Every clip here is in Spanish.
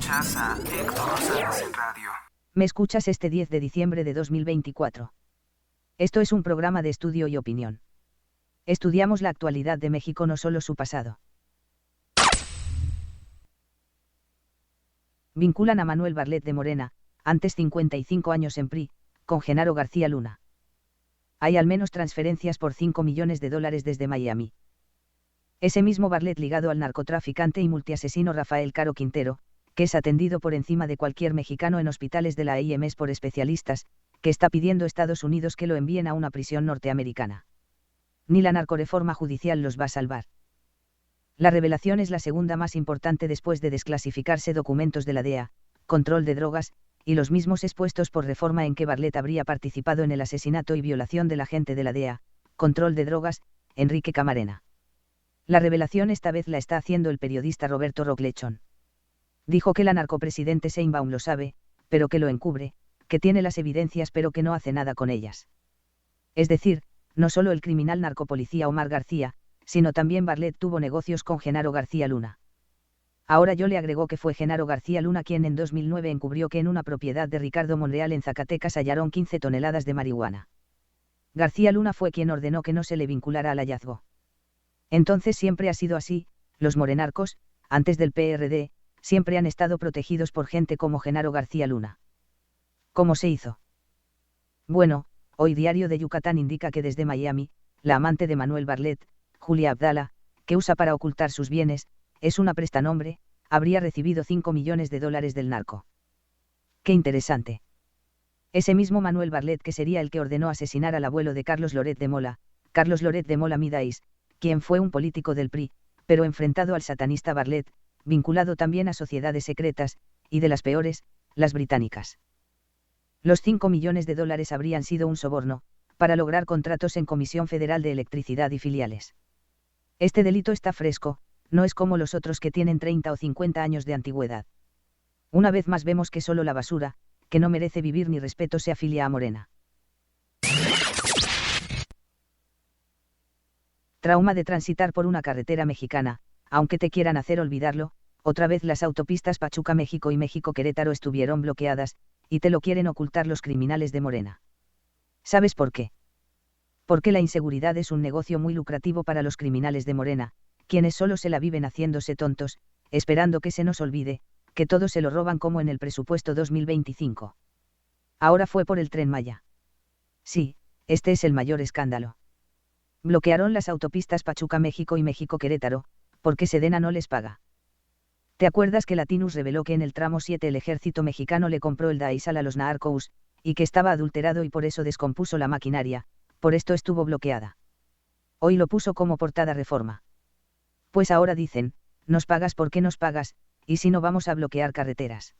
Escuchas a Héctor Rosales en radio. Me escuchas este 10 de diciembre de 2024. Esto es un programa de estudio y opinión. Estudiamos la actualidad de México, no solo su pasado. Vinculan a Manuel Barlet de Morena, antes 55 años en PRI, con Genaro García Luna. Hay al menos transferencias por $5 millones desde Miami. Ese mismo Barlet ligado al narcotraficante y multiasesino Rafael Caro Quintero, que es atendido por encima de cualquier mexicano en hospitales de la IMS por especialistas, que está pidiendo a Estados Unidos que lo envíen a una prisión norteamericana. Ni la narcoreforma judicial los va a salvar. La revelación es la segunda más importante después de desclasificarse documentos de la DEA, control de drogas, y los mismos expuestos por reforma en que Barlet habría participado en el asesinato y violación del agente de la DEA, control de drogas, Enrique Camarena. La revelación esta vez la está haciendo el periodista Roberto Roclechón. Dijo que la narcopresidente Sheinbaum lo sabe, pero que lo encubre, que tiene las evidencias pero que no hace nada con ellas. Es decir, no solo el criminal narcopolicía Omar García, sino también Barlet tuvo negocios con Genaro García Luna. Ahora yo le agregó que fue Genaro García Luna quien en 2009 encubrió que en una propiedad de Ricardo Monreal en Zacatecas hallaron 15 toneladas de marihuana. García Luna fue quien ordenó que no se le vinculara al hallazgo. Entonces siempre ha sido así, los morenarcos, antes del PRD, siempre han estado protegidos por gente como Genaro García Luna. ¿Cómo se hizo? Bueno, hoy Diario de Yucatán indica que desde Miami, la amante de Manuel Barlet, Julia Abdala, que usa para ocultar sus bienes, es una prestanombre, habría recibido $5 millones del narco. ¡Qué interesante! Ese mismo Manuel Barlet que sería el que ordenó asesinar al abuelo de Carlos Loret de Mola, Carlos Loret de Mola Midáis, quien fue un político del PRI, pero enfrentado al satanista Barlet, vinculado también a sociedades secretas, y de las peores, las británicas. Los $5 millones habrían sido un soborno, para lograr contratos en Comisión Federal de Electricidad y filiales. Este delito está fresco, no es como los otros que tienen 30 o 50 años de antigüedad. Una vez más vemos que solo la basura, que no merece vivir ni respeto, se afilia a Morena. Trauma de transitar por una carretera mexicana, aunque te quieran hacer olvidarlo, otra vez las autopistas Pachuca-México y México-Querétaro estuvieron bloqueadas, y te lo quieren ocultar los criminales de Morena. ¿Sabes por qué? Porque la inseguridad es un negocio muy lucrativo para los criminales de Morena, quienes solo se la viven haciéndose tontos, esperando que se nos olvide, que todo se lo roban como en el presupuesto 2025. Ahora fue por el Tren Maya. Sí, este es el mayor escándalo. Bloquearon las autopistas Pachuca-México y México-Querétaro, porque Sedena no les paga. ¿Te acuerdas que Latinus reveló que en el tramo 7 el ejército mexicano le compró el Daisal a los narcos, y que estaba adulterado y por eso descompuso la maquinaria, por esto estuvo bloqueada? Hoy lo puso como portada Reforma. Pues ahora dicen, nos pagas porque nos pagas, y si no vamos a bloquear carreteras.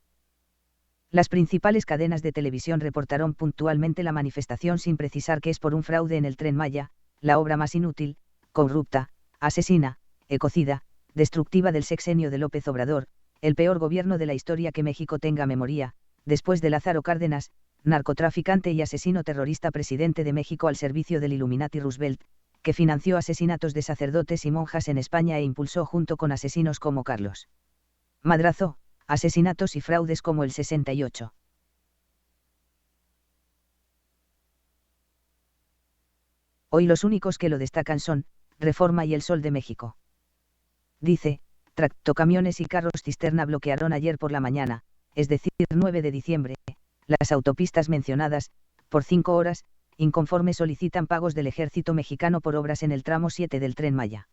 Las principales cadenas de televisión reportaron puntualmente la manifestación sin precisar que es por un fraude en el Tren Maya, la obra más inútil, corrupta, asesina, ecocida, destructiva del sexenio de López Obrador, el peor gobierno de la historia que México tenga memoria, después de Lázaro Cárdenas, narcotraficante y asesino terrorista presidente de México al servicio del Illuminati Roosevelt, que financió asesinatos de sacerdotes y monjas en España e impulsó junto con asesinos como Carlos Madrazo, asesinatos y fraudes como el 68. Hoy los únicos que lo destacan son Reforma y El Sol de México. Dice, tractocamiones y carros cisterna bloquearon ayer por la mañana, es decir, 9 de diciembre, las autopistas mencionadas, por 5 horas, inconforme solicitan pagos del ejército mexicano por obras en el tramo 7 del Tren Maya.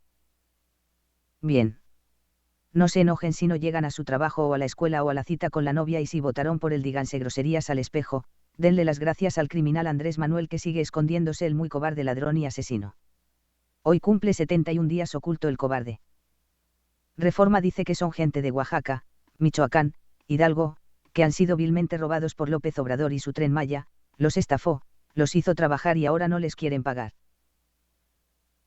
Bien. No se enojen si no llegan a su trabajo o a la escuela o a la cita con la novia, y si votaron por él díganse groserías al espejo, denle las gracias al criminal Andrés Manuel que sigue escondiéndose, el muy cobarde ladrón y asesino. Hoy cumple 71 días oculto el cobarde. Reforma dice que son gente de Oaxaca, Michoacán, Hidalgo, que han sido vilmente robados por López Obrador y su Tren Maya, los estafó, los hizo trabajar y ahora no les quieren pagar.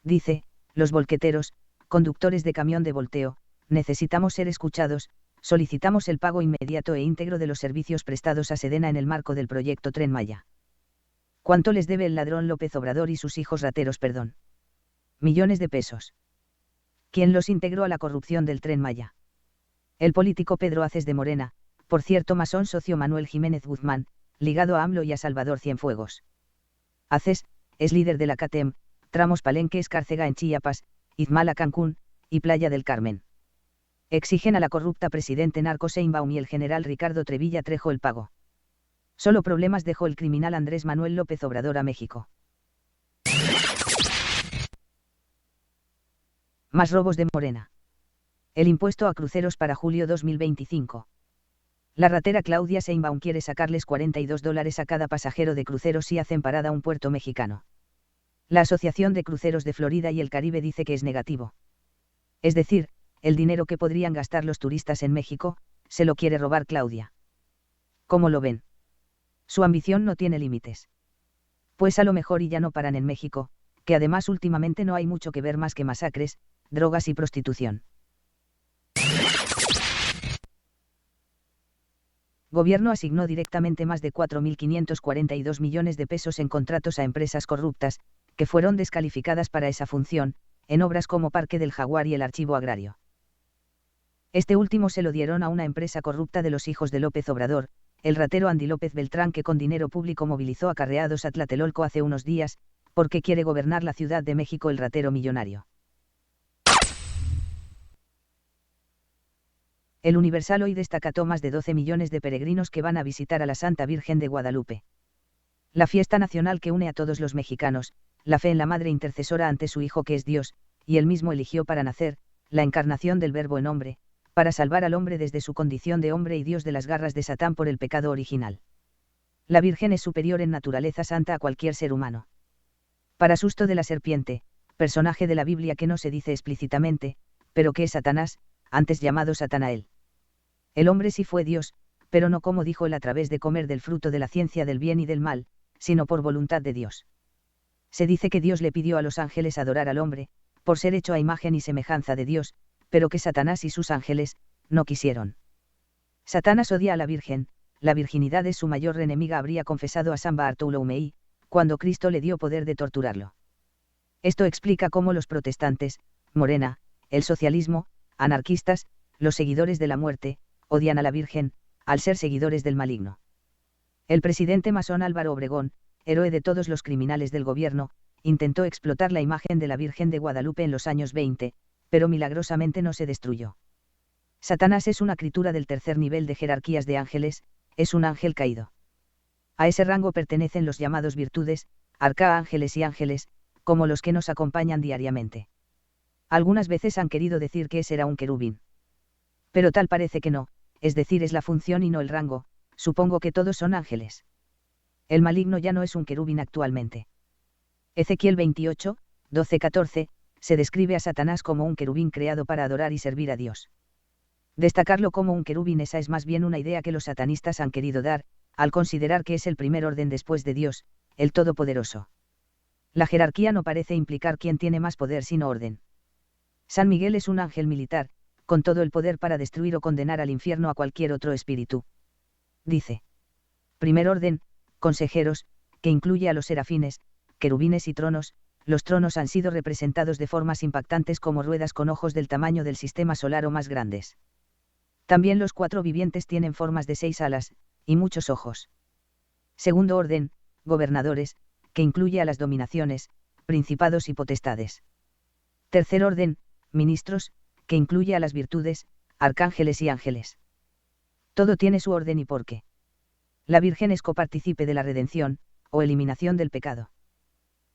Dice, los volqueteros, conductores de camión de volteo, necesitamos ser escuchados, solicitamos el pago inmediato e íntegro de los servicios prestados a Sedena en el marco del proyecto Tren Maya. ¿Cuánto les debe el ladrón López Obrador y sus hijos rateros, perdón? Millones de pesos. ¿Quién los integró a la corrupción del Tren Maya? El político Pedro Aces de Morena, por cierto masón socio Manuel Jiménez Guzmán, ligado a AMLO y a Salvador Cienfuegos. Aces, es líder de la CATEM, tramos Palenque Escárcega en Chiapas, Izmala Cancún, y Playa del Carmen. Exigen a la corrupta presidente narco Sheinbaum y el general Ricardo Trevilla Trejo el pago. Solo problemas dejó el criminal Andrés Manuel López Obrador a México. Más robos de Morena. El impuesto a cruceros para julio 2025. La ratera Claudia Sheinbaum quiere sacarles $42 a cada pasajero de cruceros si hacen parada a un puerto mexicano. La Asociación de Cruceros de Florida y el Caribe dice que es negativo. Es decir, el dinero que podrían gastar los turistas en México, se lo quiere robar Claudia. ¿Cómo lo ven? Su ambición no tiene límites. Pues a lo mejor y ya no paran en México, que además últimamente no hay mucho que ver más que masacres, drogas y prostitución. Gobierno asignó directamente más de 4.542 millones de pesos en contratos a empresas corruptas, que fueron descalificadas para esa función, en obras como Parque del Jaguar y el Archivo Agrario. Este último se lo dieron a una empresa corrupta de los hijos de López Obrador, el ratero Andy López Beltrán, que con dinero público movilizó acarreados a Tlatelolco hace unos días, porque quiere gobernar la Ciudad de México el ratero millonario. El Universal hoy destacó más de 12 millones de peregrinos que van a visitar a la Santa Virgen de Guadalupe. La fiesta nacional que une a todos los mexicanos, la fe en la Madre Intercesora ante su Hijo que es Dios, y él mismo eligió para nacer, la encarnación del Verbo en hombre, para salvar al hombre desde su condición de hombre y Dios de las garras de Satán por el pecado original. La Virgen es superior en naturaleza santa a cualquier ser humano. Para susto de la serpiente, personaje de la Biblia que no se dice explícitamente, pero que es Satanás, antes llamado Satanael. El hombre sí fue Dios, pero no como dijo él a través de comer del fruto de la ciencia del bien y del mal, sino por voluntad de Dios. Se dice que Dios le pidió a los ángeles adorar al hombre, por ser hecho a imagen y semejanza de Dios, pero que Satanás y sus ángeles, no quisieron. Satanás odia a la Virgen, la virginidad es su mayor enemiga, habría confesado a San Bartolomé, cuando Cristo le dio poder de torturarlo. Esto explica cómo los protestantes, Morena, el socialismo, anarquistas, los seguidores de la muerte, odian a la Virgen, al ser seguidores del maligno. El presidente masón Álvaro Obregón, héroe de todos los criminales del gobierno, intentó explotar la imagen de la Virgen de Guadalupe en los años 20, pero milagrosamente no se destruyó. Satanás es una criatura del tercer nivel de jerarquías de ángeles, es un ángel caído. A ese rango pertenecen los llamados virtudes, arcángeles y ángeles, como los que nos acompañan diariamente. Algunas veces han querido decir que ese era un querubín. Pero tal parece que no, es decir, es la función y no el rango, supongo que todos son ángeles. El maligno ya no es un querubín actualmente. Ezequiel 28, 12-14, se describe a Satanás como un querubín creado para adorar y servir a Dios. Destacarlo como un querubín, esa es más bien una idea que los satanistas han querido dar, al considerar que es el primer orden después de Dios, el Todopoderoso. La jerarquía no parece implicar quién tiene más poder sino orden. San Miguel es un ángel militar, con todo el poder para destruir o condenar al infierno a cualquier otro espíritu. Dice. Primer orden, consejeros, que incluye a los serafines, querubines y tronos. Los tronos han sido representados de formas impactantes como ruedas con ojos del tamaño del sistema solar o más grandes. También los 4 vivientes tienen formas de 6 alas, y muchos ojos. Segundo orden, gobernadores, que incluye a las dominaciones, principados y potestades. Tercer orden, ministros, que incluye a las virtudes, arcángeles y ángeles. Todo tiene su orden y porqué. La Virgen es copartícipe de la redención, o eliminación del pecado.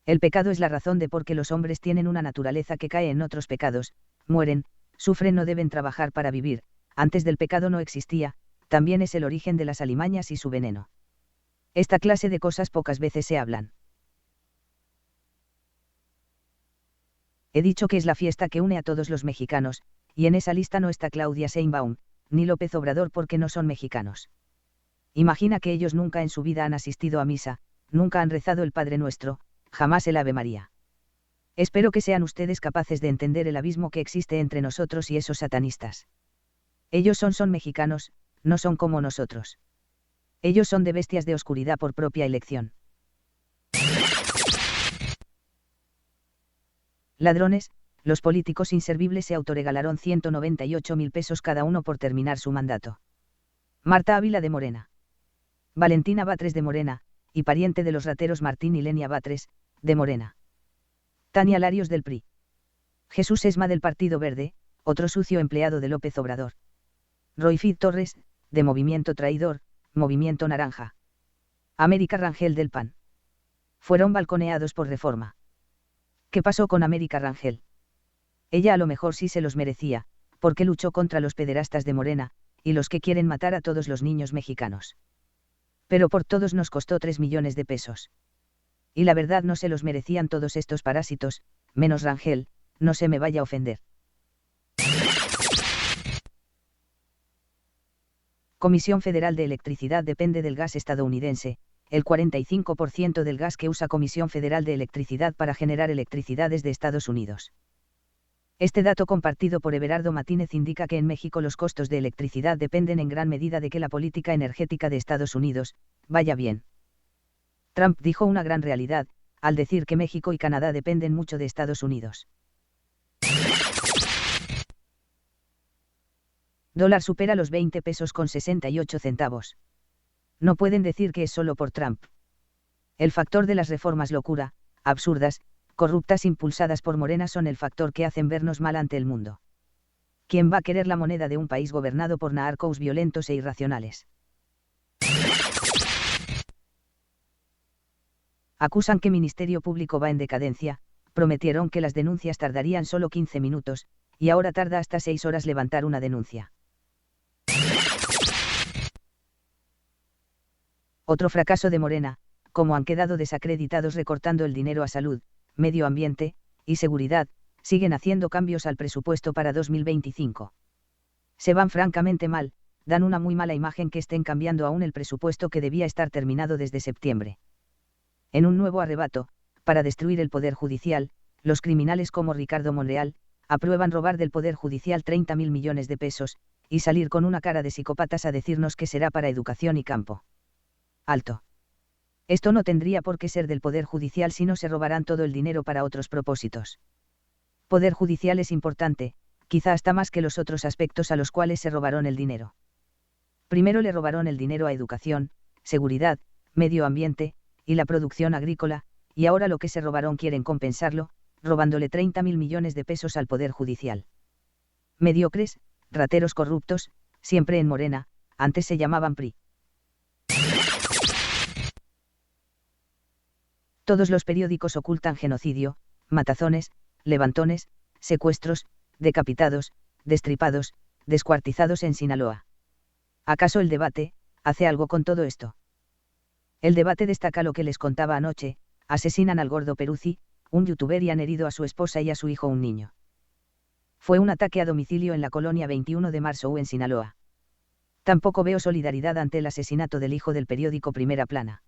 El pecado es la razón de por qué los hombres tienen una naturaleza que cae en otros pecados, mueren, sufren o deben trabajar para vivir. Antes del pecado no existía, también es el origen de las alimañas y su veneno. Esta clase de cosas pocas veces se hablan. He dicho que es la fiesta que une a todos los mexicanos, y en esa lista no está Claudia Sheinbaum, ni López Obrador porque no son mexicanos. Imagina que ellos nunca en su vida han asistido a misa, nunca han rezado el Padre Nuestro, jamás el Ave María. Espero que sean ustedes capaces de entender el abismo que existe entre nosotros y esos satanistas. Ellos son mexicanos, no son como nosotros. Ellos son de bestias de oscuridad por propia elección. Ladrones, los políticos inservibles se autorregalaron 198.000 pesos cada uno por terminar su mandato. Marta Ávila de Morena. Valentina Batres de Morena, y pariente de los rateros Martín y Lenia Batres, de Morena. Tania Larios del PRI. Jesús Esma del Partido Verde, otro sucio empleado de López Obrador. Roifid Torres, de Movimiento Traidor, Movimiento Naranja. América Rangel del PAN. Fueron balconeados por Reforma. ¿Qué pasó con América Rangel? Ella a lo mejor sí se los merecía, porque luchó contra los pederastas de Morena, y los que quieren matar a todos los niños mexicanos. Pero por todos nos costó 3 millones de pesos. Y la verdad no se los merecían todos estos parásitos, menos Rangel, no se me vaya a ofender. Comisión Federal de Electricidad depende del gas estadounidense. El 45% del gas que usa Comisión Federal de Electricidad para generar electricidad es de Estados Unidos. Este dato compartido por Everardo Martínez indica que en México los costos de electricidad dependen en gran medida de que la política energética de Estados Unidos vaya bien. Trump dijo una gran realidad, al decir que México y Canadá dependen mucho de Estados Unidos. Dólar supera los 20 pesos con 68 centavos. No pueden decir que es solo por Trump. El factor de las reformas locura, absurdas, corruptas impulsadas por Morena son el factor que hacen vernos mal ante el mundo. ¿Quién va a querer la moneda de un país gobernado por narcos violentos e irracionales? Acusan que Ministerio Público va en decadencia, prometieron que las denuncias tardarían solo 15 minutos, y ahora tarda hasta 6 horas levantar una denuncia. Otro fracaso de Morena, como han quedado desacreditados recortando el dinero a salud, medio ambiente y seguridad, siguen haciendo cambios al presupuesto para 2025. Se van francamente mal, dan una muy mala imagen que estén cambiando aún el presupuesto que debía estar terminado desde septiembre. En un nuevo arrebato, para destruir el Poder Judicial, los criminales como Ricardo Monreal, aprueban robar del Poder Judicial 30.000 millones de pesos, y salir con una cara de psicópatas a decirnos que será para educación y campo. Alto. Esto no tendría por qué ser del Poder Judicial si no se robarán todo el dinero para otros propósitos. Poder Judicial es importante, quizá hasta más que los otros aspectos a los cuales se robaron el dinero. Primero le robaron el dinero a educación, seguridad, medio ambiente, y la producción agrícola, y ahora lo que se robaron quieren compensarlo, robándole 30.000 millones de pesos al Poder Judicial. Mediocres, rateros corruptos, siempre en Morena, antes se llamaban PRI. Todos los periódicos ocultan genocidio, matazones, levantones, secuestros, decapitados, destripados, descuartizados en Sinaloa. ¿Acaso el Debate hace algo con todo esto? El Debate destaca lo que les contaba anoche: asesinan al gordo Peruzzi, un youtuber, y han herido a su esposa y a su hijo, un niño. Fue un ataque a domicilio en la colonia 21 de Marzo en Sinaloa. Tampoco veo solidaridad ante el asesinato del hijo del periódico Primera Plana.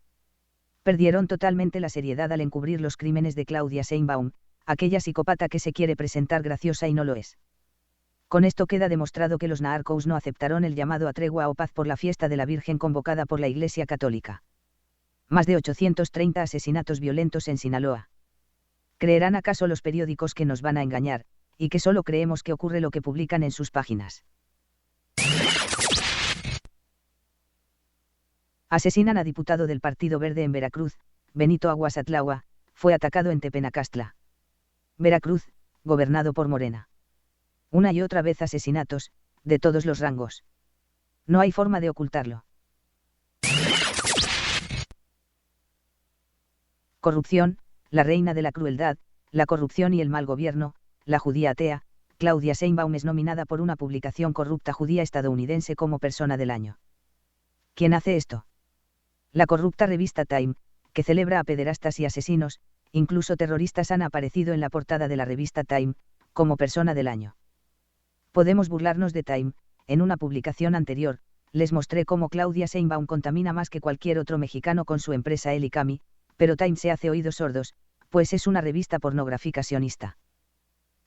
Perdieron totalmente la seriedad al encubrir los crímenes de Claudia Sheinbaum, aquella psicópata que se quiere presentar graciosa y no lo es. Con esto queda demostrado que los narcos no aceptaron el llamado a tregua o paz por la fiesta de la Virgen convocada por la Iglesia Católica. Más de 830 asesinatos violentos en Sinaloa. ¿Creerán acaso los periódicos que nos van a engañar, y que solo creemos que ocurre lo que publican en sus páginas? Asesinan a diputado del Partido Verde en Veracruz. Benito Aguas Atlaua fue atacado en Tepenacastla. Veracruz, gobernado por Morena. Una y otra vez asesinatos, de todos los rangos. No hay forma de ocultarlo. Corrupción, la reina de la crueldad, la corrupción y el mal gobierno, la judía atea. Claudia Sheinbaum es nominada por una publicación corrupta judía estadounidense como persona del año. ¿Quién hace esto? La corrupta revista Time, que celebra a pederastas y asesinos, incluso terroristas, han aparecido en la portada de la revista Time, como persona del año. Podemos burlarnos de Time. En una publicación anterior, les mostré cómo Claudia Sheinbaum contamina más que cualquier otro mexicano con su empresa Elicami, pero Time se hace oídos sordos, pues es una revista pornográfica sionista.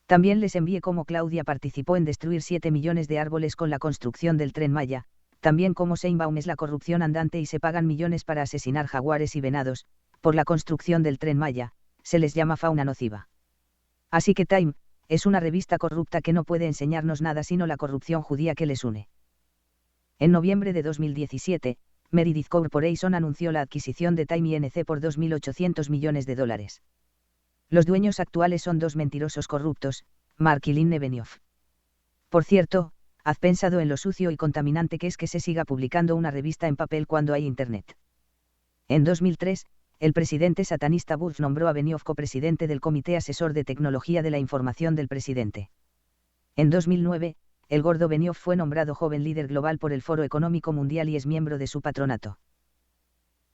También les envié cómo Claudia participó en destruir 7 millones de árboles con la construcción del Tren Maya, también cómo Sheinbaum es la corrupción andante y se pagan millones para asesinar jaguares y venados, por la construcción del Tren Maya, se les llama fauna nociva. Así que Time, es una revista corrupta que no puede enseñarnos nada sino la corrupción judía que les une. En noviembre de 2017, Meredith Corporation anunció la adquisición de Time Inc. por $2.800 millones. Los dueños actuales son dos mentirosos corruptos, Mark y Lynne Benioff. Por cierto, ¿has pensado en lo sucio y contaminante que es que se siga publicando una revista en papel cuando hay Internet? En 2003, el presidente satanista Bush nombró a Benioff copresidente del Comité Asesor de Tecnología de la Información del presidente. En 2009, el gordo Benioff fue nombrado joven líder global por el Foro Económico Mundial y es miembro de su patronato.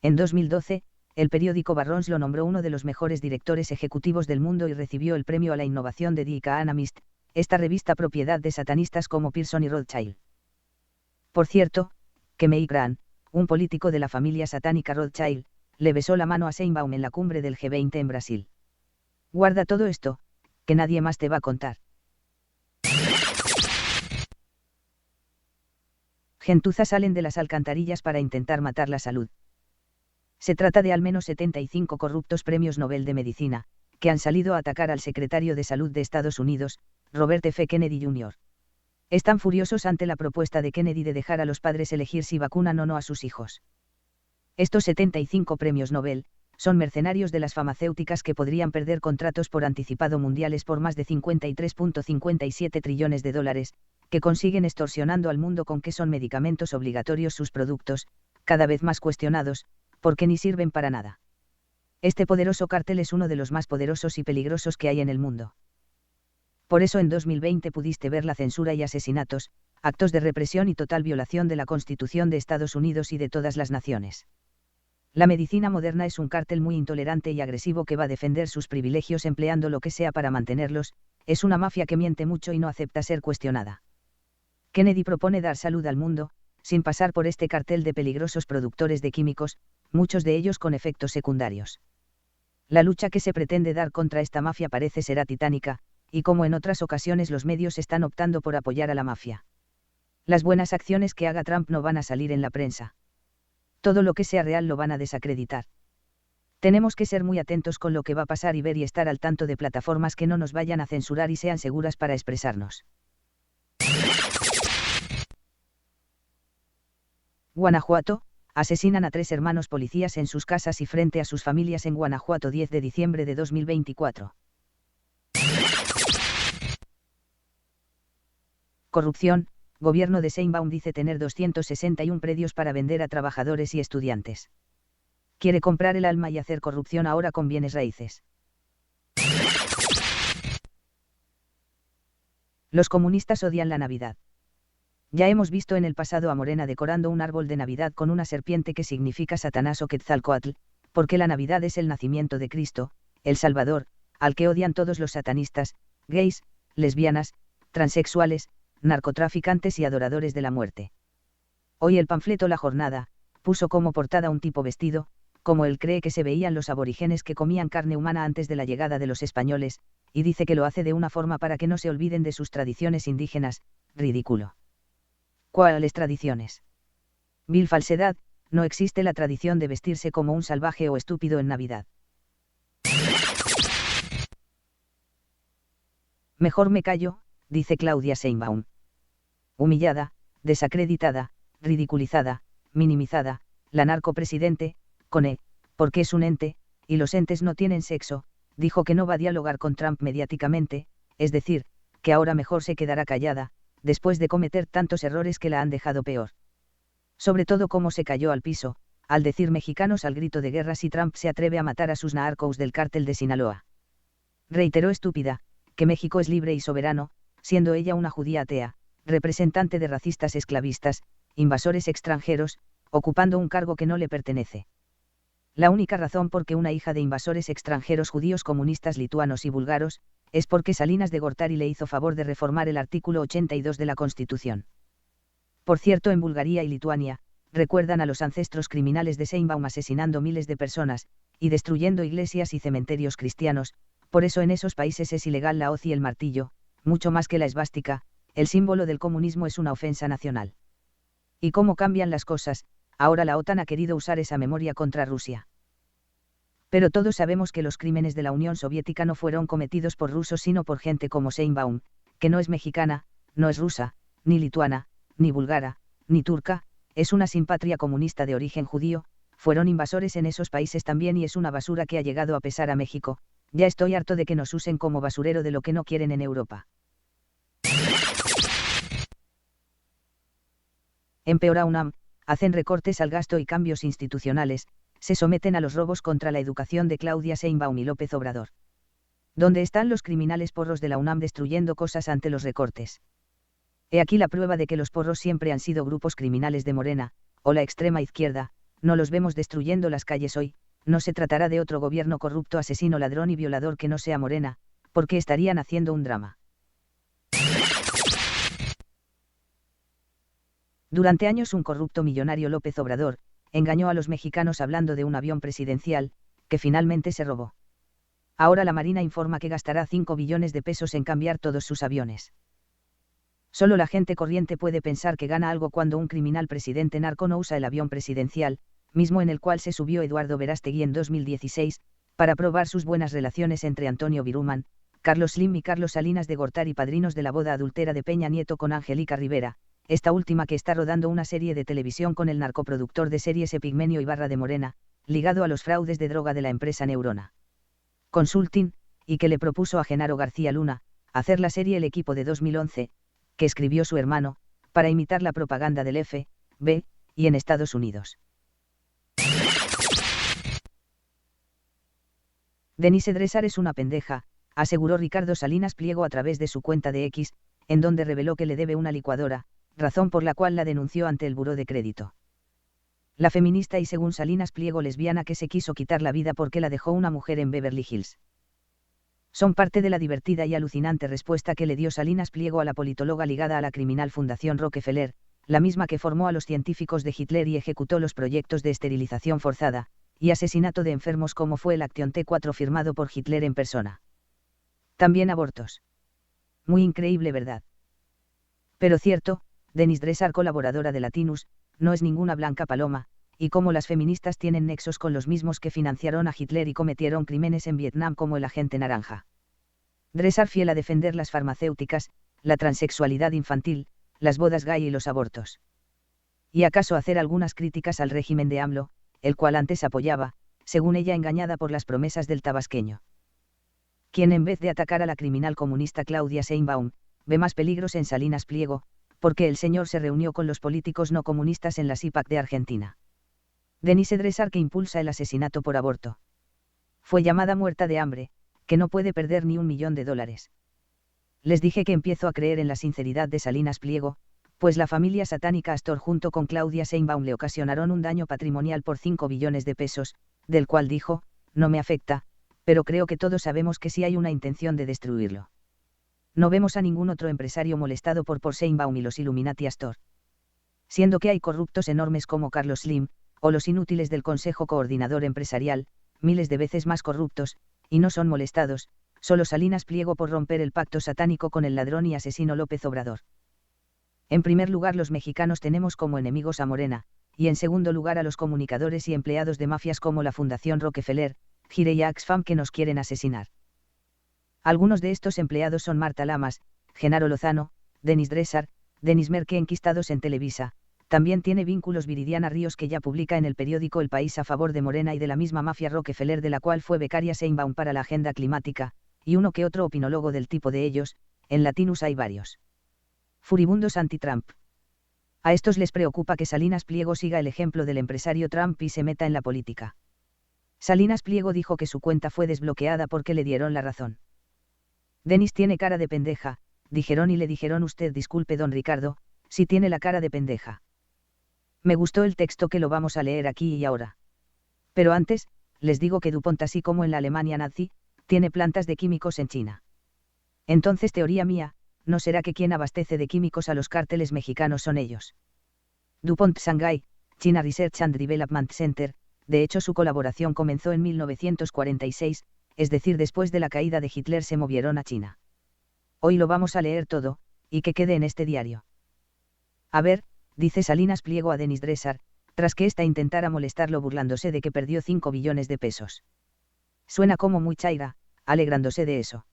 En 2012, el periódico Barron's lo nombró uno de los mejores directores ejecutivos del mundo y recibió el premio a la innovación de The Economist, esta revista propiedad de satanistas como Pearson y Rothschild. Por cierto, que Meir Grant, un político de la familia satánica Rothschild, le besó la mano a Sheinbaum en la cumbre del G20 en Brasil. Guarda todo esto, que nadie más te va a contar. Gentuza salen de las alcantarillas para intentar matar la salud. Se trata de al menos 75 corruptos premios Nobel de Medicina, que han salido a atacar al secretario de Salud de Estados Unidos, Robert F. Kennedy Jr. Están furiosos ante la propuesta de Kennedy de dejar a los padres elegir si vacunan o no a sus hijos. Estos 75 premios Nobel son mercenarios de las farmacéuticas que podrían perder contratos por anticipado mundiales por más de 53.57 trillones de dólares, que consiguen extorsionando al mundo con que son medicamentos obligatorios sus productos, cada vez más cuestionados, porque ni sirven para nada. Este poderoso cártel es uno de los más poderosos y peligrosos que hay en el mundo. Por eso en 2020 pudiste ver la censura y asesinatos, actos de represión y total violación de la Constitución de Estados Unidos y de todas las naciones. La medicina moderna es un cártel muy intolerante y agresivo que va a defender sus privilegios empleando lo que sea para mantenerlos, es una mafia que miente mucho y no acepta ser cuestionada. Kennedy propone dar salud al mundo, sin pasar por este cartel de peligrosos productores de químicos, muchos de ellos con efectos secundarios. La lucha que se pretende dar contra esta mafia parece será titánica, y como en otras ocasiones los medios están optando por apoyar a la mafia. Las buenas acciones que haga Trump no van a salir en la prensa. Todo lo que sea real lo van a desacreditar. Tenemos que ser muy atentos con lo que va a pasar y ver y estar al tanto de plataformas que no nos vayan a censurar y sean seguras para expresarnos. Guanajuato, asesinan a 3 hermanos policías en sus casas y frente a sus familias en Guanajuato 10 de diciembre de 2024. Corrupción, gobierno de Sheinbaum dice tener 261 predios para vender a trabajadores y estudiantes. Quiere comprar el alma y hacer corrupción ahora con bienes raíces. Los comunistas odian la Navidad. Ya hemos visto en el pasado a Morena decorando un árbol de Navidad con una serpiente que significa Satanás o Quetzalcóatl, porque la Navidad es el nacimiento de Cristo, el Salvador, al que odian todos los satanistas, gays, lesbianas, transexuales, narcotraficantes y adoradores de la muerte. Hoy el panfleto La Jornada puso como portada un tipo vestido, como él cree que se veían los aborígenes que comían carne humana antes de la llegada de los españoles, y dice que lo hace de una forma para que no se olviden de sus tradiciones indígenas. Ridículo. ¿Cuáles tradiciones? Vil falsedad, no existe la tradición de vestirse como un salvaje o estúpido en Navidad. Mejor me callo, dice Claudia Sheinbaum. Humillada, desacreditada, ridiculizada, minimizada, la narcopresidente, con E, porque es un ente, y los entes no tienen sexo, dijo que no va a dialogar con Trump mediáticamente, es decir, que ahora mejor se quedará callada, después de cometer tantos errores que la han dejado peor. Sobre todo cómo se cayó al piso, al decir mexicanos al grito de guerra si Trump se atreve a matar a sus narcos del cártel de Sinaloa. Reiteró estúpida, que México es libre y soberano, siendo ella una judía atea, representante de racistas esclavistas, invasores extranjeros, ocupando un cargo que no le pertenece. La única razón por que una hija de invasores extranjeros judíos comunistas lituanos y búlgaros, es porque Salinas de Gortari le hizo favor de reformar el artículo 82 de la Constitución. Por cierto, en Bulgaria y Lituania, recuerdan a los ancestros criminales de Sheinbaum asesinando miles de personas, y destruyendo iglesias y cementerios cristianos, por eso en esos países es ilegal la hoz y el martillo, mucho más que la esvástica, el símbolo del comunismo es una ofensa nacional. ¿Y cómo cambian las cosas? Ahora la OTAN ha querido usar esa memoria contra Rusia. Pero todos sabemos que los crímenes de la Unión Soviética no fueron cometidos por rusos sino por gente como Sheinbaum, que no es mexicana, no es rusa, ni lituana, ni búlgara, ni turca, es una simpatria comunista de origen judío, fueron invasores en esos países también y es una basura que ha llegado a pesar a México, ya estoy harto de que nos usen como basurero de lo que no quieren en Europa. Empeora UNAM, hacen recortes al gasto y cambios institucionales, se someten a los robos contra la educación de Claudia Sheinbaum y López Obrador. ¿Dónde están los criminales porros de la UNAM destruyendo cosas ante los recortes? He aquí la prueba de que los porros siempre han sido grupos criminales de Morena, o la extrema izquierda, no los vemos destruyendo las calles hoy, no se tratará de otro gobierno corrupto, asesino, ladrón y violador que no sea Morena, porque estarían haciendo un drama. Durante años un corrupto millonario López Obrador, engañó a los mexicanos hablando de un avión presidencial, que finalmente se robó. Ahora la Marina informa que gastará 5 billones de pesos en cambiar todos sus aviones. Solo la gente corriente puede pensar que gana algo cuando un criminal presidente narco no usa el avión presidencial, mismo en el cual se subió Eduardo Verástegui en 2016, para probar sus buenas relaciones entre Antonio Viruman, Carlos Slim y Carlos Salinas de Gortari, padrinos de la boda adultera de Peña Nieto con Angélica Rivera, esta última que está rodando una serie de televisión con el narcoproductor de series Epigmenio Ibarra de Morena, ligado a los fraudes de droga de la empresa Neurona Consulting, y que le propuso a Genaro García Luna, hacer la serie El Equipo de 2011, que escribió su hermano, para imitar la propaganda del F.B. y en Estados Unidos. Denise Dresser es una pendeja, aseguró Ricardo Salinas Pliego a través de su cuenta de X, en donde reveló que le debe una licuadora, razón por la cual la denunció ante el Buró de Crédito. La feminista y según Salinas Pliego lesbiana que se quiso quitar la vida porque la dejó una mujer en Beverly Hills. Son parte de la divertida y alucinante respuesta que le dio Salinas Pliego a la politóloga ligada a la criminal Fundación Rockefeller, la misma que formó a los científicos de Hitler y ejecutó los proyectos de esterilización forzada y asesinato de enfermos como fue el Action T4 firmado por Hitler en persona. También abortos. Muy increíble, ¿verdad? Pero cierto, Denise Dresser, colaboradora de Latinus, no es ninguna blanca paloma, y como las feministas tienen nexos con los mismos que financiaron a Hitler y cometieron crímenes en Vietnam como el Agente Naranja. Dresser fiel a defender las farmacéuticas, la transexualidad infantil, las bodas gay y los abortos. Y acaso hacer algunas críticas al régimen de AMLO, el cual antes apoyaba, según ella engañada por las promesas del tabasqueño. Quien en vez de atacar a la criminal comunista Claudia Sheinbaum, ve más peligros en Salinas Pliego, porque el señor se reunió con los políticos no comunistas en la CIPAC de Argentina. Denise Dresser que impulsa el asesinato por aborto. Fue llamada muerta de hambre, que no puede perder ni $1 millón. Les dije que empiezo a creer en la sinceridad de Salinas Pliego, pues la familia satánica Astor junto con Claudia Sheinbaum le ocasionaron un daño patrimonial por 5 billones de pesos, del cual dijo, no me afecta, pero creo que todos sabemos que sí hay una intención de destruirlo. No vemos a ningún otro empresario molestado por Sheinbaum y los Illuminati Astor. Siendo que hay corruptos enormes como Carlos Slim, o los inútiles del Consejo Coordinador Empresarial, miles de veces más corruptos, y no son molestados, solo Salinas Pliego por romper el pacto satánico con el ladrón y asesino López Obrador. En primer lugar, los mexicanos tenemos como enemigos a Morena, y en segundo lugar a los comunicadores y empleados de mafias como la Fundación Rockefeller, Gire y Oxfam que nos quieren asesinar. Algunos de estos empleados son Marta Lamas, Genaro Lozano, Denise Dresser, Denis Merke enquistados en Televisa. También tiene vínculos Viridiana Ríos que ya publica en el periódico El País a favor de Morena y de la misma mafia Rockefeller de la cual fue becaria Sheinbaum para la agenda climática, y uno que otro opinólogo del tipo de ellos, en Latinus hay varios. Furibundos anti-Trump. A estos les preocupa que Salinas Pliego siga el ejemplo del empresario Trump y se meta en la política. Salinas Pliego dijo que su cuenta fue desbloqueada porque le dieron la razón. Denis tiene cara de pendeja, dijeron y le dijeron usted disculpe don Ricardo, si tiene la cara de pendeja. Me gustó el texto que lo vamos a leer aquí y ahora. Pero antes, les digo que DuPont así como en la Alemania nazi, tiene plantas de químicos en China. Entonces teoría mía, ¿no será que quien abastece de químicos a los cárteles mexicanos son ellos? DuPont Shanghai, China Research and Development Center, de hecho su colaboración comenzó en 1946, es decir después de la caída de Hitler se movieron a China. Hoy lo vamos a leer todo, y que quede en este diario. A ver, dice Salinas Pliego a Denise Dresser, tras que ésta intentara molestarlo burlándose de que perdió 5 billones de pesos. Suena como muy chaira, alegrándose de eso.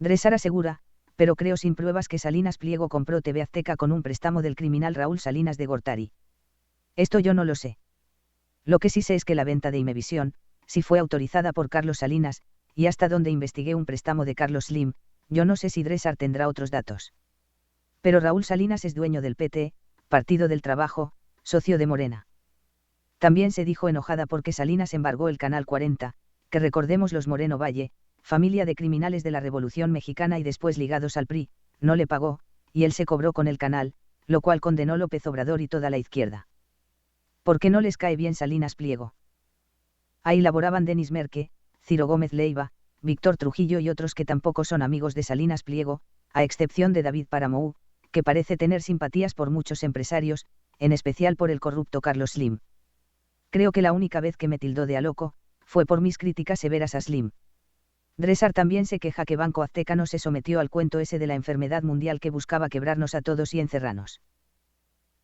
Dressar asegura, pero creo sin pruebas que Salinas Pliego compró TV Azteca con un préstamo del criminal Raúl Salinas de Gortari. Esto yo no lo sé. Lo que sí sé es que la venta de Imevisión, si fue autorizada por Carlos Salinas, y hasta donde investigué un préstamo de Carlos Slim, yo no sé si Dressar tendrá otros datos. Pero Raúl Salinas es dueño del PT, Partido del Trabajo, socio de Morena. También se dijo enojada porque Salinas embargó el Canal 40, que recordemos los Moreno Valle, familia de criminales de la Revolución Mexicana y después ligados al PRI, no le pagó, y él se cobró con el canal, lo cual condenó López Obrador y toda la izquierda. ¿Por qué no les cae bien Salinas Pliego? Ahí laboraban Denis Merque, Ciro Gómez Leiva, Víctor Trujillo y otros que tampoco son amigos de Salinas Pliego, a excepción de David Paramou, que parece tener simpatías por muchos empresarios, en especial por el corrupto Carlos Slim. Creo que la única vez que me tildó de a loco, fue por mis críticas severas a Slim. Dressar también se queja que Banco Azteca no se sometió al cuento ese de la enfermedad mundial que buscaba quebrarnos a todos y encerrarnos.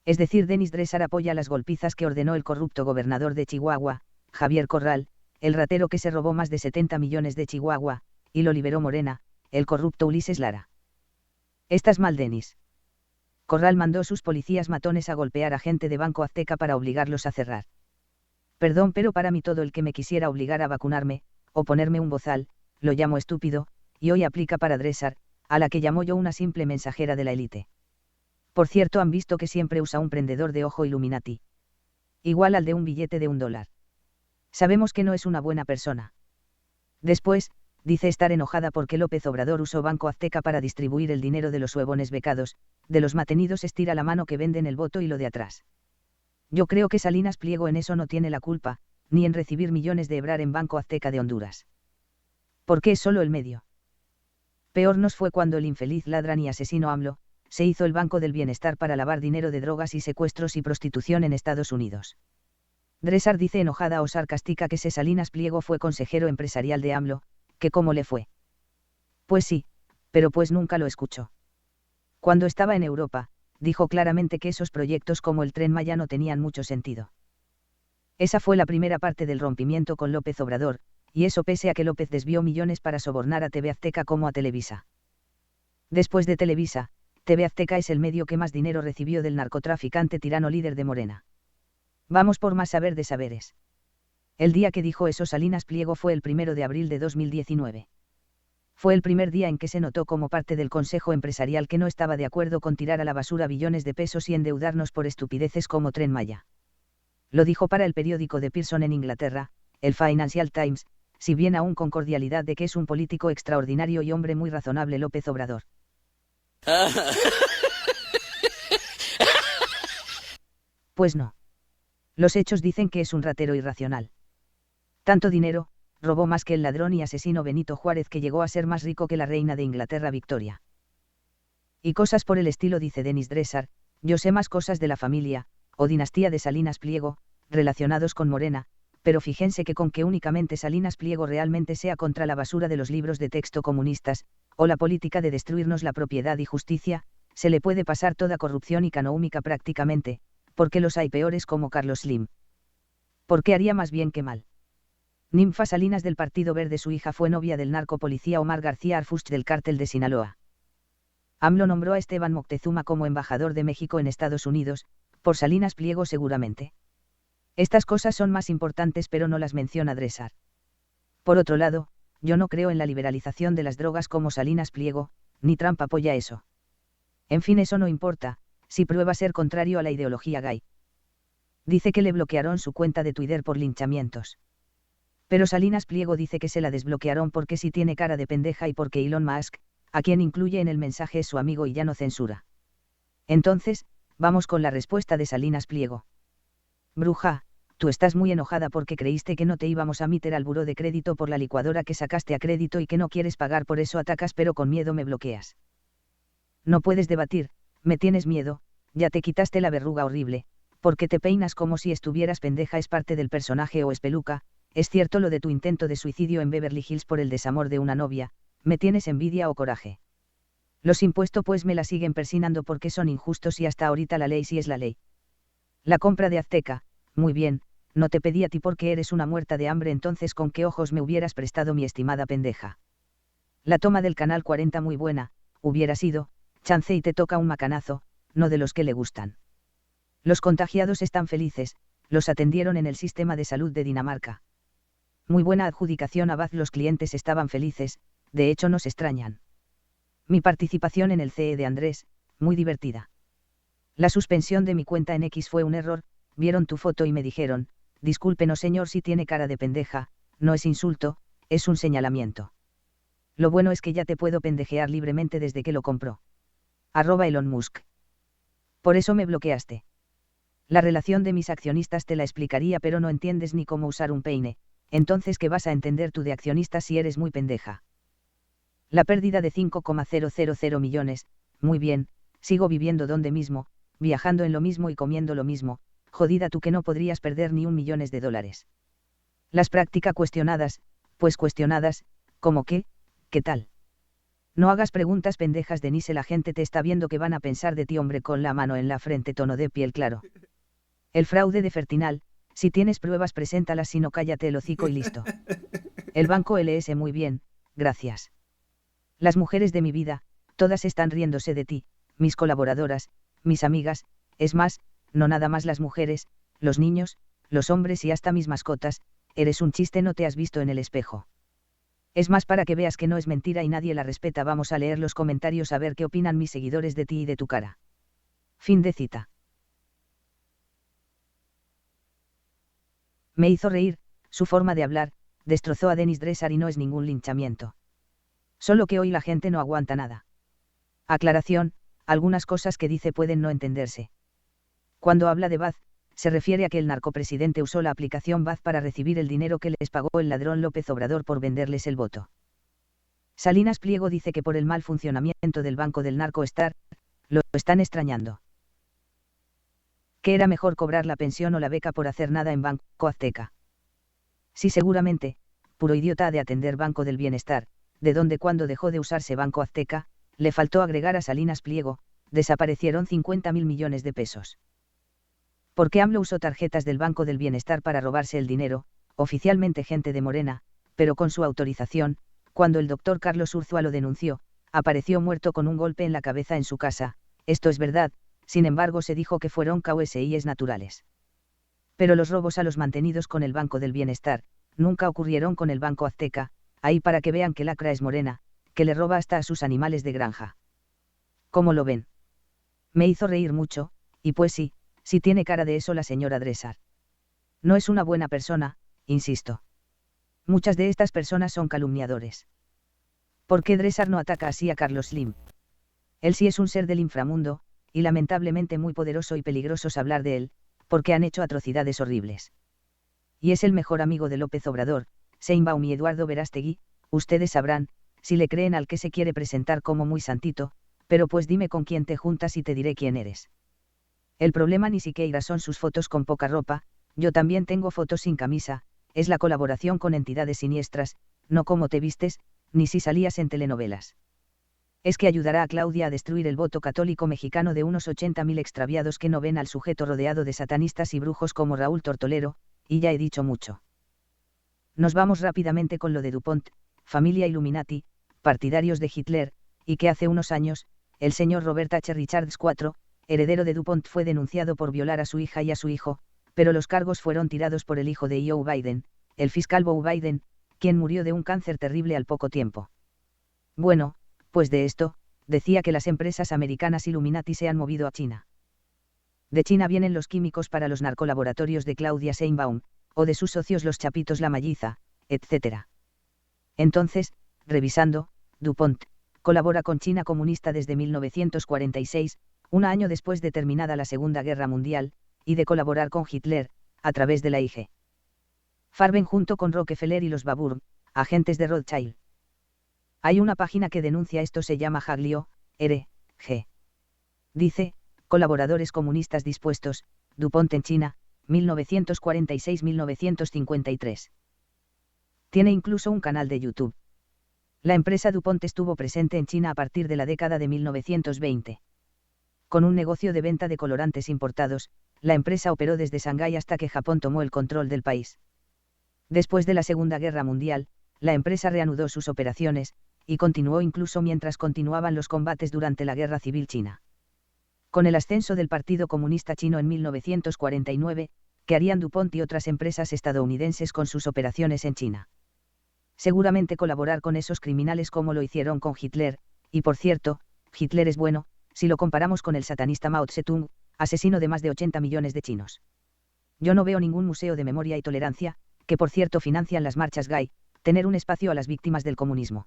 Es decir, Denis Dressar apoya las golpizas que ordenó el corrupto gobernador de Chihuahua, Javier Corral, el ratero que se robó más de 70 millones de Chihuahua, y lo liberó Morena, el corrupto Ulises Lara. Estás mal, Denis. Corral mandó sus policías matones a golpear a gente de Banco Azteca para obligarlos a cerrar. Perdón, pero para mí todo el que me quisiera obligar a vacunarme, o ponerme un bozal, lo llamo estúpido, y hoy aplica para Dressar, a la que llamo yo una simple mensajera de la élite. Por cierto, han visto que siempre usa un prendedor de ojo Illuminati. Igual al de un billete de $1. Sabemos que no es una buena persona. Después, dice estar enojada porque López Obrador usó Banco Azteca para distribuir el dinero de los huevones becados, de los mantenidos estira la mano que venden el voto y lo de atrás. Yo creo que Salinas Pliego en eso no tiene la culpa, ni en recibir millones de Ebrar en Banco Azteca de Honduras. Porque es solo el medio. Peor nos fue cuando el infeliz ladrón y asesino AMLO, se hizo el Banco del Bienestar para lavar dinero de drogas y secuestros y prostitución en Estados Unidos. Dressar dice enojada o sarcástica que Salinas Pliego fue consejero empresarial de AMLO, que cómo le fue. Pues sí, pero pues nunca lo escuchó. Cuando estaba en Europa, dijo claramente que esos proyectos como el Tren Maya no tenían mucho sentido. Esa fue la primera parte del rompimiento con López Obrador, y eso pese a que López desvió millones para sobornar a TV Azteca como a Televisa. Después de Televisa, TV Azteca es el medio que más dinero recibió del narcotraficante tirano líder de Morena. Vamos por más saber de saberes. El día que dijo eso Salinas Pliego fue el 1 de abril de 2019. Fue el primer día en que se notó como parte del Consejo Empresarial que no estaba de acuerdo con tirar a la basura billones de pesos y endeudarnos por estupideces como Tren Maya. Lo dijo para el periódico de Pearson en Inglaterra, el Financial Times, si bien aún con cordialidad de que es un político extraordinario y hombre muy razonable López Obrador. Pues no. Los hechos dicen que es un ratero irracional. Tanto dinero, robó más que el ladrón y asesino Benito Juárez, que llegó a ser más rico que la reina de Inglaterra Victoria. Y cosas por el estilo, dice Denis Dressar. Yo sé más cosas de la familia, o dinastía de Salinas Pliego, relacionados con Morena, pero fíjense que con que únicamente Salinas Pliego realmente sea contra la basura de los libros de texto comunistas, o la política de destruirnos la propiedad y justicia, se le puede pasar toda corrupción y canómica prácticamente, porque los hay peores como Carlos Slim. Porque haría más bien que mal. Ninfa Salinas del Partido Verde, su hija, fue novia del narcopolicía Omar García Arfuch del cártel de Sinaloa. AMLO nombró a Esteban Moctezuma como embajador de México en Estados Unidos, por Salinas Pliego seguramente. Estas cosas son más importantes pero no las menciona Dressar. Por otro lado, yo no creo en la liberalización de las drogas como Salinas Pliego, ni Trump apoya eso. En fin, eso no importa, si prueba ser contrario a la ideología gay. Dice que le bloquearon su cuenta de Twitter por linchamientos. Pero Salinas Pliego dice que se la desbloquearon porque sí tiene cara de pendeja y porque Elon Musk, a quien incluye en el mensaje, es su amigo y ya no censura. Entonces, vamos con la respuesta de Salinas Pliego. Bruja, tú estás muy enojada porque creíste que no te íbamos a meter al buró de crédito por la licuadora que sacaste a crédito y que no quieres pagar, por eso atacas, pero con miedo me bloqueas. No puedes debatir, me tienes miedo, ya te quitaste la verruga horrible, porque te peinas como si estuvieras pendeja, es parte del personaje o es peluca. Es cierto lo de tu intento de suicidio en Beverly Hills por el desamor de una novia, me tienes envidia o coraje. Los impuestos pues me la siguen persinando porque son injustos y hasta ahorita la ley sí es la ley. La compra de Azteca, muy bien, No te pedí a ti porque eres una muerta de hambre, entonces ¿con qué ojos me hubieras prestado, mi estimada pendeja? La toma del canal 40 muy buena, hubiera sido, chance y te toca un macanazo, no de los que le gustan. Los contagiados están felices, los atendieron en el sistema de salud de Dinamarca. Muy buena adjudicación a Baz, los clientes estaban felices, de hecho nos extrañan. Mi participación en el CE de Andrés, muy divertida. La suspensión de mi cuenta en X fue un error, vieron tu foto y me dijeron, discúlpenos señor si tiene cara de pendeja, no es insulto, es un señalamiento. Lo bueno es que ya te puedo pendejear libremente desde que lo compró. @Elon Musk. Por eso me bloqueaste. La relación de mis accionistas te la explicaría, pero no entiendes ni cómo usar un peine, entonces ¿qué vas a entender tú de accionistas si eres muy pendeja? La pérdida de 5,000 millones, muy bien, sigo viviendo donde mismo, viajando en lo mismo y comiendo lo mismo, jodida tú que no podrías perder ni $1.000.000. Las prácticas cuestionadas, pues cuestionadas, ¿cómo qué? ¿Qué tal? No hagas preguntas pendejas, Denise, la gente te está viendo, que van a pensar de ti, hombre con la mano en la frente, tono de piel claro. El fraude de Fertinal, si tienes pruebas preséntalas, si no cállate el hocico y listo. El banco LS, muy bien, gracias. Las mujeres de mi vida, todas están riéndose de ti, mis colaboradoras, mis amigas, es más, no nada más las mujeres, los niños, los hombres y hasta mis mascotas, eres un chiste, no te has visto en el espejo. Es más, para que veas que no es mentira y nadie la respeta, vamos a leer los comentarios a ver qué opinan mis seguidores de ti y de tu cara. Fin de cita. Me hizo reír, su forma de hablar, destrozó a Dennis Dresser y no es ningún linchamiento. Solo que hoy la gente no aguanta nada. Aclaración, algunas cosas que dice pueden no entenderse. Cuando habla de Baz, se refiere a que el narcopresidente usó la aplicación Baz para recibir el dinero que les pagó el ladrón López Obrador por venderles el voto. Salinas Pliego dice que por el mal funcionamiento del banco del narco lo están extrañando. ¿Que era mejor cobrar la pensión o la beca por hacer nada en Banco Azteca? Sí, seguramente, puro idiota de atender Banco del Bienestar, de donde cuando dejó de usarse Banco Azteca, le faltó agregar a Salinas Pliego, desaparecieron 50.000 millones de pesos. Porque AMLO usó tarjetas del Banco del Bienestar para robarse el dinero, oficialmente gente de Morena, pero con su autorización, cuando el doctor Carlos Urzúa lo denunció, apareció muerto con un golpe en la cabeza en su casa, esto es verdad, sin embargo se dijo que fueron causas naturales. Pero los robos a los mantenidos con el Banco del Bienestar, nunca ocurrieron con el Banco Azteca, ahí para que vean que lacra es Morena, que le roba hasta a sus animales de granja. ¿Cómo lo ven? Me hizo reír mucho, y pues sí tiene cara de eso la señora Dresser. No es una buena persona, insisto. Muchas de estas personas son calumniadores. ¿Por qué Dresser no ataca así a Carlos Slim? Él sí es un ser del inframundo, y lamentablemente muy poderoso y peligroso hablar de él, porque han hecho atrocidades horribles. Y es el mejor amigo de López Obrador, Sheinbaum y Eduardo Verástegui, ustedes sabrán, si le creen al que se quiere presentar como muy santito, pero pues dime con quién te juntas y te diré quién eres. El problema ni siquiera son sus fotos con poca ropa, yo también tengo fotos sin camisa, es la colaboración con entidades siniestras, no cómo te vistes, ni si salías en telenovelas. Es que ayudará a Claudia a destruir el voto católico mexicano de unos 80.000 extraviados que no ven al sujeto rodeado de satanistas y brujos como Raúl Tortolero, y ya he dicho mucho. Nos vamos rápidamente con lo de DuPont, familia Illuminati, partidarios de Hitler, y que hace unos años, el señor Robert H. Richards IV, heredero de DuPont, fue denunciado por violar a su hija y a su hijo, pero los cargos fueron tirados por el hijo de Joe Biden, el fiscal Beau Biden, quien murió de un cáncer terrible al poco tiempo. Bueno, pues de esto, decía que las empresas americanas Illuminati se han movido a China. De China vienen los químicos para los narcolaboratorios de Claudia Sheinbaum, o de sus socios los Chapitos La Malliza, etc. Entonces, revisando, DuPont colabora con China comunista desde 1946, un año después de terminada la Segunda Guerra Mundial, y de colaborar con Hitler, a través de la IG Farben junto con Rockefeller y los Babur, agentes de Rothschild. Hay una página que denuncia esto, se llama Haglio, R.G. Dice, colaboradores comunistas dispuestos, DuPont en China, 1946-1953. Tiene incluso un canal de YouTube. La empresa DuPont estuvo presente en China a partir de la década de 1920. Con un negocio de venta de colorantes importados, la empresa operó desde Shanghái hasta que Japón tomó el control del país. Después de la Segunda Guerra Mundial, la empresa reanudó sus operaciones, y continuó incluso mientras continuaban los combates durante la Guerra Civil China. Con el ascenso del Partido Comunista Chino en 1949, ¿qué harían DuPont y otras empresas estadounidenses con sus operaciones en China? Seguramente colaborar con esos criminales como lo hicieron con Hitler, y por cierto, Hitler es bueno, si lo comparamos con el satanista Mao Zedong, asesino de más de 80 millones de chinos. Yo no veo ningún museo de memoria y tolerancia, que por cierto financian las marchas gay, tener un espacio a las víctimas del comunismo.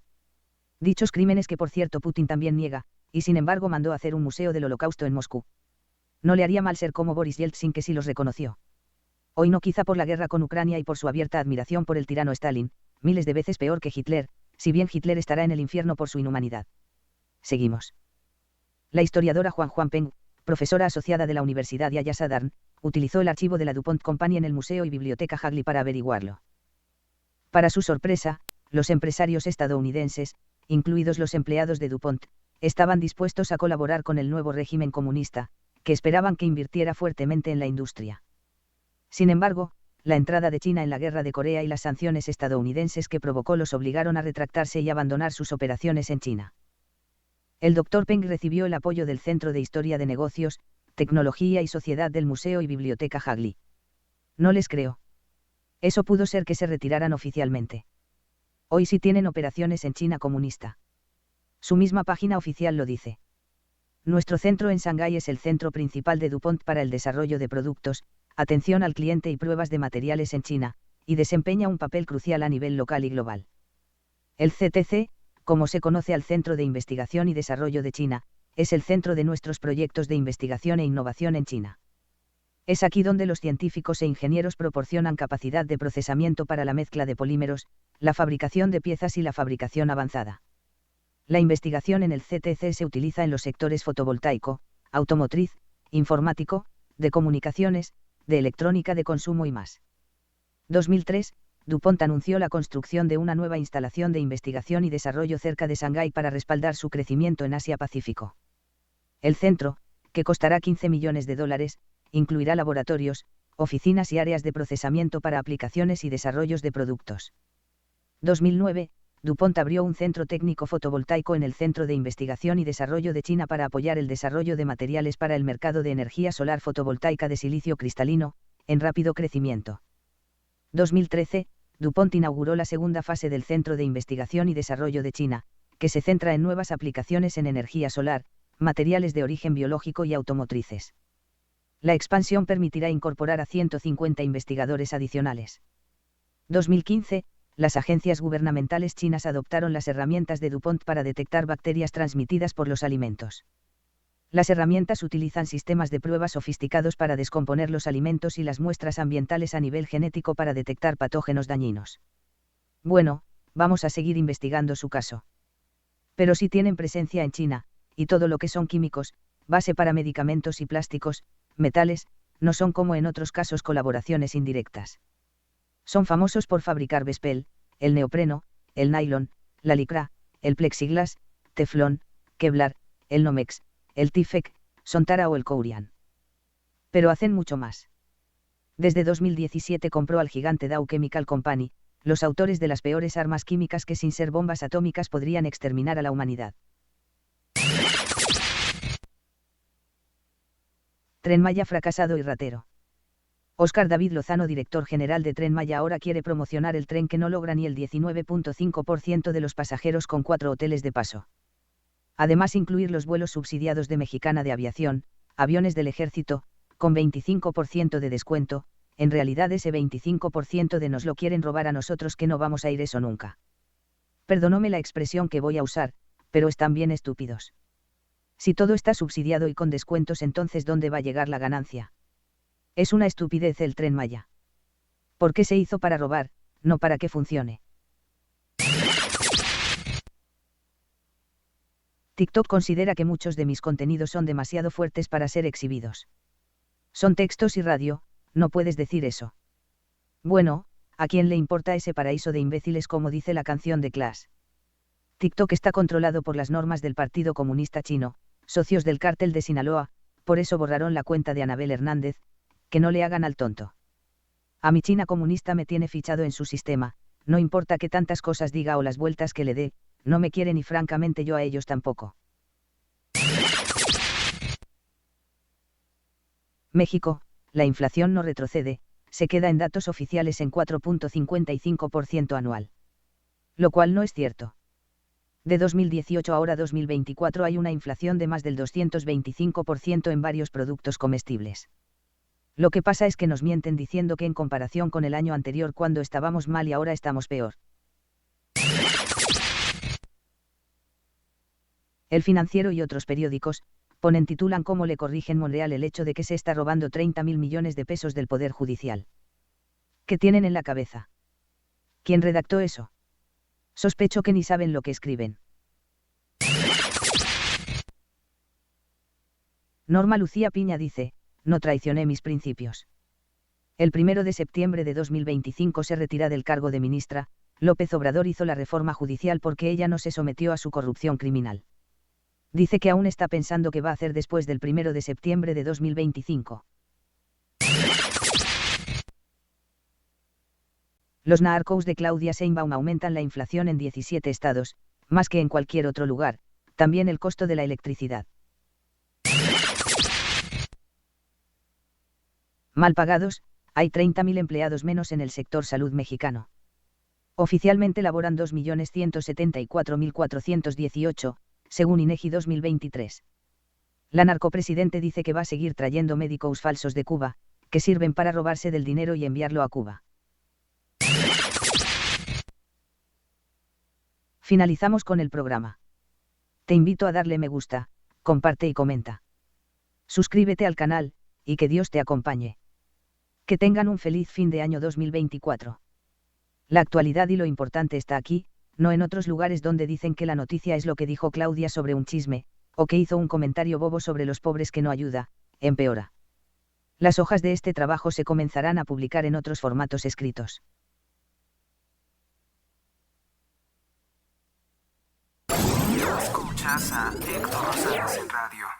Dichos crímenes que por cierto Putin también niega, y sin embargo mandó hacer un museo del Holocausto en Moscú. No le haría mal ser como Boris Yeltsin, que sí los reconoció. Hoy no, quizá por la guerra con Ucrania y por su abierta admiración por el tirano Stalin, miles de veces peor que Hitler, si bien Hitler estará en el infierno por su inhumanidad. Seguimos. La historiadora Juan Peng, profesora asociada de la Universidad Yahya Sadar, utilizó el archivo de la DuPont Company en el Museo y Biblioteca Hagley para averiguarlo. Para su sorpresa, los empresarios estadounidenses, incluidos los empleados de DuPont, estaban dispuestos a colaborar con el nuevo régimen comunista, que esperaban que invirtiera fuertemente en la industria. Sin embargo, la entrada de China en la guerra de Corea y las sanciones estadounidenses que provocó los obligaron a retractarse y abandonar sus operaciones en China. El Dr. Peng recibió el apoyo del Centro de Historia de Negocios, Tecnología y Sociedad del Museo y Biblioteca Hagley. No les creo. Eso pudo ser que se retiraran oficialmente. Hoy sí tienen operaciones en China comunista. Su misma página oficial lo dice. Nuestro centro en Shanghái es el centro principal de DuPont para el desarrollo de productos, atención al cliente y pruebas de materiales en China, y desempeña un papel crucial a nivel local y global. El CTC, como se conoce al Centro de Investigación y Desarrollo de China, es el centro de nuestros proyectos de investigación e innovación en China. Es aquí donde los científicos e ingenieros proporcionan capacidad de procesamiento para la mezcla de polímeros, la fabricación de piezas y la fabricación avanzada. La investigación en el CTC se utiliza en los sectores fotovoltaico, automotriz, informático, de comunicaciones, de electrónica de consumo y más. 2003, DuPont anunció la construcción de una nueva instalación de investigación y desarrollo cerca de Shanghái para respaldar su crecimiento en Asia-Pacífico. El centro, que costará $15 millones, incluirá laboratorios, oficinas y áreas de procesamiento para aplicaciones y desarrollos de productos. 2009, DuPont abrió un centro técnico fotovoltaico en el Centro de Investigación y Desarrollo de China para apoyar el desarrollo de materiales para el mercado de energía solar fotovoltaica de silicio cristalino, en rápido crecimiento. 2013, DuPont inauguró la segunda fase del Centro de Investigación y Desarrollo de China, que se centra en nuevas aplicaciones en energía solar, materiales de origen biológico y automotrices. La expansión permitirá incorporar a 150 investigadores adicionales. 2015, las agencias gubernamentales chinas adoptaron las herramientas de DuPont para detectar bacterias transmitidas por los alimentos. Las herramientas utilizan sistemas de prueba sofisticados para descomponer los alimentos y las muestras ambientales a nivel genético para detectar patógenos dañinos. Bueno, vamos a seguir investigando su caso. Pero si tienen presencia en China, y todo lo que son químicos, base para medicamentos y plásticos, metales, no son como en otros casos colaboraciones indirectas. Son famosos por fabricar Vespel, el neopreno, el nylon, la licra, el plexiglas, teflón, Kevlar, el Nomex, el Tifec, Sontara o el Kourian. Pero hacen mucho más. Desde 2017 compró al gigante Dow Chemical Company, los autores de las peores armas químicas que sin ser bombas atómicas podrían exterminar a la humanidad. Tren Maya fracasado y ratero. Óscar David Lozano, director general de Tren Maya, ahora quiere promocionar el tren que no logra ni el 19.5% de los pasajeros con 4 hoteles de paso. Además, incluir los vuelos subsidiados de Mexicana de Aviación, aviones del Ejército, con 25% de descuento. En realidad ese 25% de nos lo quieren robar a nosotros, que no vamos a ir eso nunca. Perdónome la expresión que voy a usar, pero están bien estúpidos. Si todo está subsidiado y con descuentos, entonces ¿dónde va a llegar la ganancia? Es una estupidez el Tren Maya. ¿Por qué se hizo para robar, no para que funcione? TikTok considera que muchos de mis contenidos son demasiado fuertes para ser exhibidos. Son textos y radio, no puedes decir eso. Bueno, ¿a quién le importa ese paraíso de imbéciles, como dice la canción de Clash? TikTok está controlado por las normas del Partido Comunista Chino, socios del cártel de Sinaloa, por eso borraron la cuenta de Anabel Hernández, que no le hagan al tonto. A mi China comunista me tiene fichado en su sistema, no importa que tantas cosas diga o las vueltas que le dé, no me quieren y francamente yo a ellos tampoco. México, la inflación no retrocede, se queda en datos oficiales en 4.55% anual. Lo cual no es cierto. De 2018 a ahora 2024 hay una inflación de más del 225% en varios productos comestibles. Lo que pasa es que nos mienten diciendo que en comparación con el año anterior cuando estábamos mal y ahora estamos peor. El Financiero y otros periódicos, titulan cómo le corrigen Monreal el hecho de que se está robando 30.000 millones de pesos del Poder Judicial. ¿Qué tienen en la cabeza? ¿Quién redactó eso? Sospecho que ni saben lo que escriben. Norma Lucía Piña dice, no traicioné mis principios. El 1 de septiembre de 2025 se retira del cargo de ministra, López Obrador hizo la reforma judicial porque ella no se sometió a su corrupción criminal. Dice que aún está pensando qué va a hacer después del 1 de septiembre de 2025. Los narcos de Claudia Sheinbaum aumentan la inflación en 17 estados, más que en cualquier otro lugar, también el costo de la electricidad. Mal pagados, hay 30.000 empleados menos en el sector salud mexicano. Oficialmente laboran 2.174.418, según INEGI 2023. La narcopresidente dice que va a seguir trayendo médicos falsos de Cuba, que sirven para robarse del dinero y enviarlo a Cuba. Finalizamos con el programa. Te invito a darle me gusta, comparte y comenta. Suscríbete al canal, y que Dios te acompañe. Que tengan un feliz fin de año 2024. La actualidad y lo importante está aquí, no en otros lugares donde dicen que la noticia es lo que dijo Claudia sobre un chisme, o que hizo un comentario bobo sobre los pobres que no ayuda, empeora. Las hojas de este trabajo se comenzarán a publicar en otros formatos escritos. Escuchas a Héctor Rosales en radio.